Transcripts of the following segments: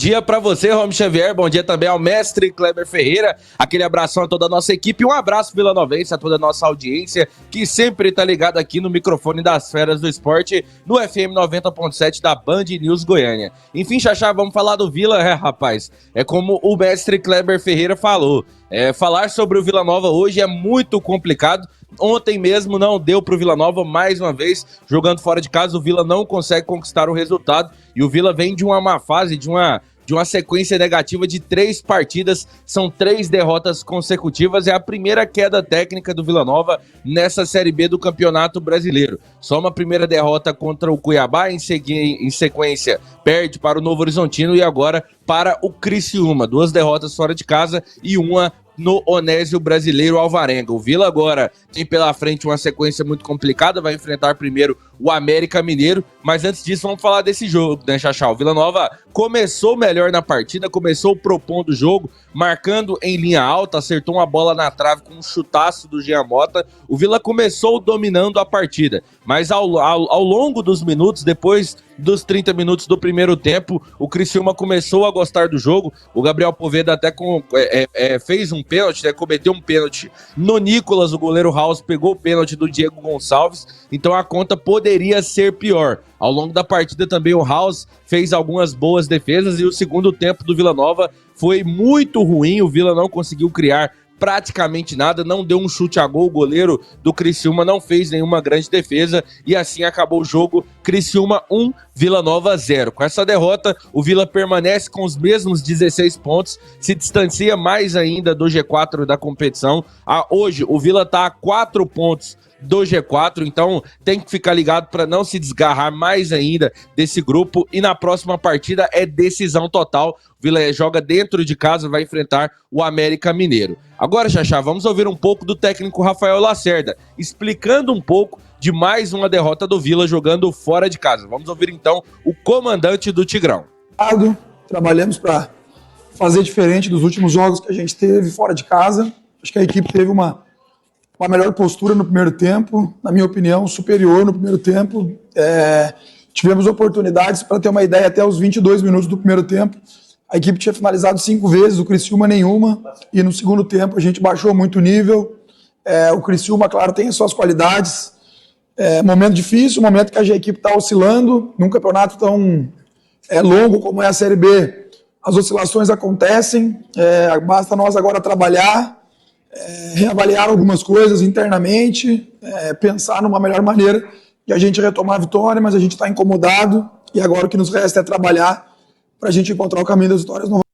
Dia para você, Romy Xavier, bom dia também ao mestre Kleber Ferreira, aquele abração a toda a nossa equipe, um abraço vilanovense a toda a nossa audiência, que sempre tá ligada aqui no microfone das Feras do Esporte, no FM 90.7 da Band News Goiânia. Enfim, Xaxá, vamos falar do Vila, rapaz, é como o mestre Kleber Ferreira falou, falar sobre o Vila Nova hoje é muito complicado. Ontem mesmo não deu pro Vila Nova, mais uma vez, jogando fora de casa, o Vila não consegue conquistar o resultado, e o Vila vem de uma má fase, de uma sequência negativa de 3 partidas, são 3 derrotas consecutivas, é a primeira queda técnica do Vila Nova nessa Série B do Campeonato Brasileiro. Só uma primeira derrota contra o Cuiabá, em sequência perde para o Novo Horizontino e agora para o Criciúma. 2 derrotas fora de casa e uma no Onésio Brasileiro Alvarenga. O Vila agora tem pela frente uma sequência muito complicada, vai enfrentar primeiro o América Mineiro, mas antes disso vamos falar desse jogo, né, Xaxá? O Vila Nova começou melhor na partida, começou propondo o jogo, marcando em linha alta, acertou uma bola na trave com um chutaço do Jean Mota. O Vila começou dominando a partida, mas ao longo dos minutos, depois dos 30 minutos do primeiro tempo, o Criciúma começou a gostar do jogo. O Gabriel Poveda até fez um pênalti, né, cometeu um pênalti no Nicolas, o goleiro House pegou o pênalti do Diego Gonçalves, então a conta poderia ser pior. Ao longo da partida também o House fez algumas boas defesas e o segundo tempo do Vila Nova foi muito ruim, o Vila não conseguiu criar praticamente nada, não deu um chute a gol, o goleiro do Criciúma não fez nenhuma grande defesa e assim acabou o jogo, Criciúma 1, Vila Nova 0. Com essa derrota, o Vila permanece com os mesmos 16 pontos, se distancia mais ainda do G4 da competição. Hoje, o Vila está a 4 pontos do G4, então tem que ficar ligado para não se desgarrar mais ainda desse grupo e na próxima partida é decisão total. O Vila joga dentro de casa, vai enfrentar o América Mineiro. Agora, Xaxá, vamos ouvir um pouco do técnico Rafael Lacerda, explicando um pouco de mais uma derrota do Vila jogando fora de casa. Vamos ouvir então o comandante do Tigrão. Trabalhamos para fazer diferente dos últimos jogos que a gente teve fora de casa. Acho que a equipe teve uma melhor postura no primeiro tempo, na minha opinião, superior no primeiro tempo. Tivemos oportunidades, para ter uma ideia, até os 22 minutos do primeiro tempo. A equipe tinha finalizado 5 vezes, o Criciúma nenhuma, e no segundo tempo a gente baixou muito o nível. O Criciúma, claro, tem as suas qualidades. Momento difícil, momento que a equipe está oscilando, num campeonato tão longo como é a Série B. As oscilações acontecem, basta nós agora trabalhar, reavaliar algumas coisas internamente, pensar numa melhor maneira de a gente retomar a vitória, mas a gente está incomodado e agora o que nos resta é trabalhar para a gente encontrar o caminho das vitórias novamente.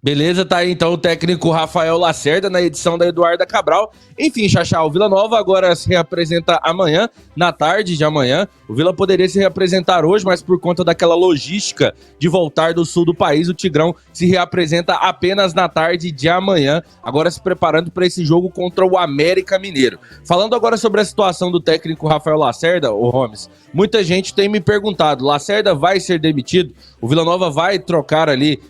Beleza, tá aí então o técnico Rafael Lacerda na edição da Eduarda Cabral. Enfim, Xaxá, o Vila Nova agora se reapresenta amanhã, na tarde de amanhã. O Vila poderia se reapresentar hoje, mas por conta daquela logística de voltar do sul do país, o Tigrão se reapresenta apenas na tarde de amanhã, agora se preparando para esse jogo contra o América Mineiro. Falando agora sobre a situação do técnico Rafael Lacerda, o Gomes, muita gente tem me perguntado, Lacerda vai ser demitido? O Vila Nova vai trocar ali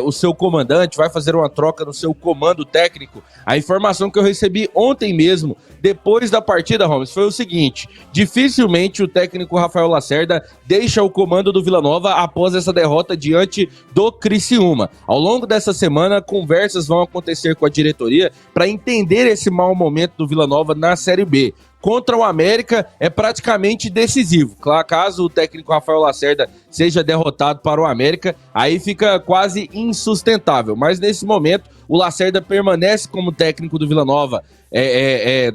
o seu comandante, vai fazer uma troca no seu comando técnico? A informação que eu recebi ontem mesmo, depois da partida, Gomes, foi o seguinte: dificilmente o técnico Rafael Lacerda deixa o comando do Vila Nova após essa derrota diante do Criciúma. Ao longo dessa semana, conversas vão acontecer com a diretoria para entender esse mau momento do Vila Nova na Série B. Contra o América é praticamente decisivo. Claro, caso o técnico Rafael Lacerda seja derrotado para o América, aí fica quase insustentável. Mas nesse momento, o Lacerda permanece como técnico do Vila Nova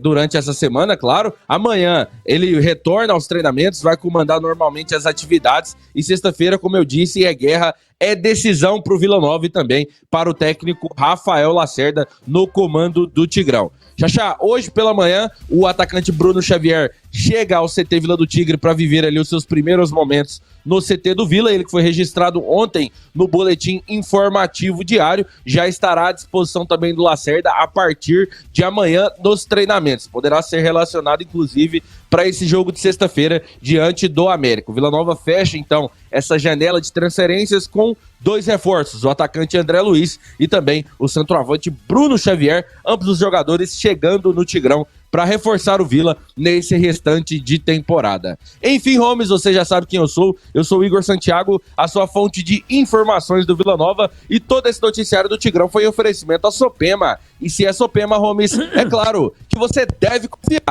durante essa semana, claro. Amanhã ele retorna aos treinamentos, vai comandar normalmente as atividades. E sexta-feira, como eu disse, é guerra, é decisão para o Vila Nova e também para o técnico Rafael Lacerda no comando do Tigrão. Xaxá, hoje pela manhã, o atacante Bruno Xavier chega ao CT Vila do Tigre para viver ali os seus primeiros momentos no CT do Vila. Ele que foi registrado ontem no boletim informativo diário, já estará à disposição também do Lacerda a partir de amanhã nos treinamentos. Poderá ser relacionado, inclusive, para esse jogo de sexta-feira diante do América. O Vila Nova fecha, então, essa janela de transferências com 2 reforços, o atacante André Luiz e também o centroavante Bruno Xavier, ambos os jogadores chegando no Tigrão para reforçar o Vila nesse restante de temporada. Enfim, Holmes, você já sabe quem eu sou o Igor Santiago, a sua fonte de informações do Vila Nova, e todo esse noticiário do Tigrão foi em oferecimento à Sopema. E se é Sopema, Holmes, é claro que você deve confiar.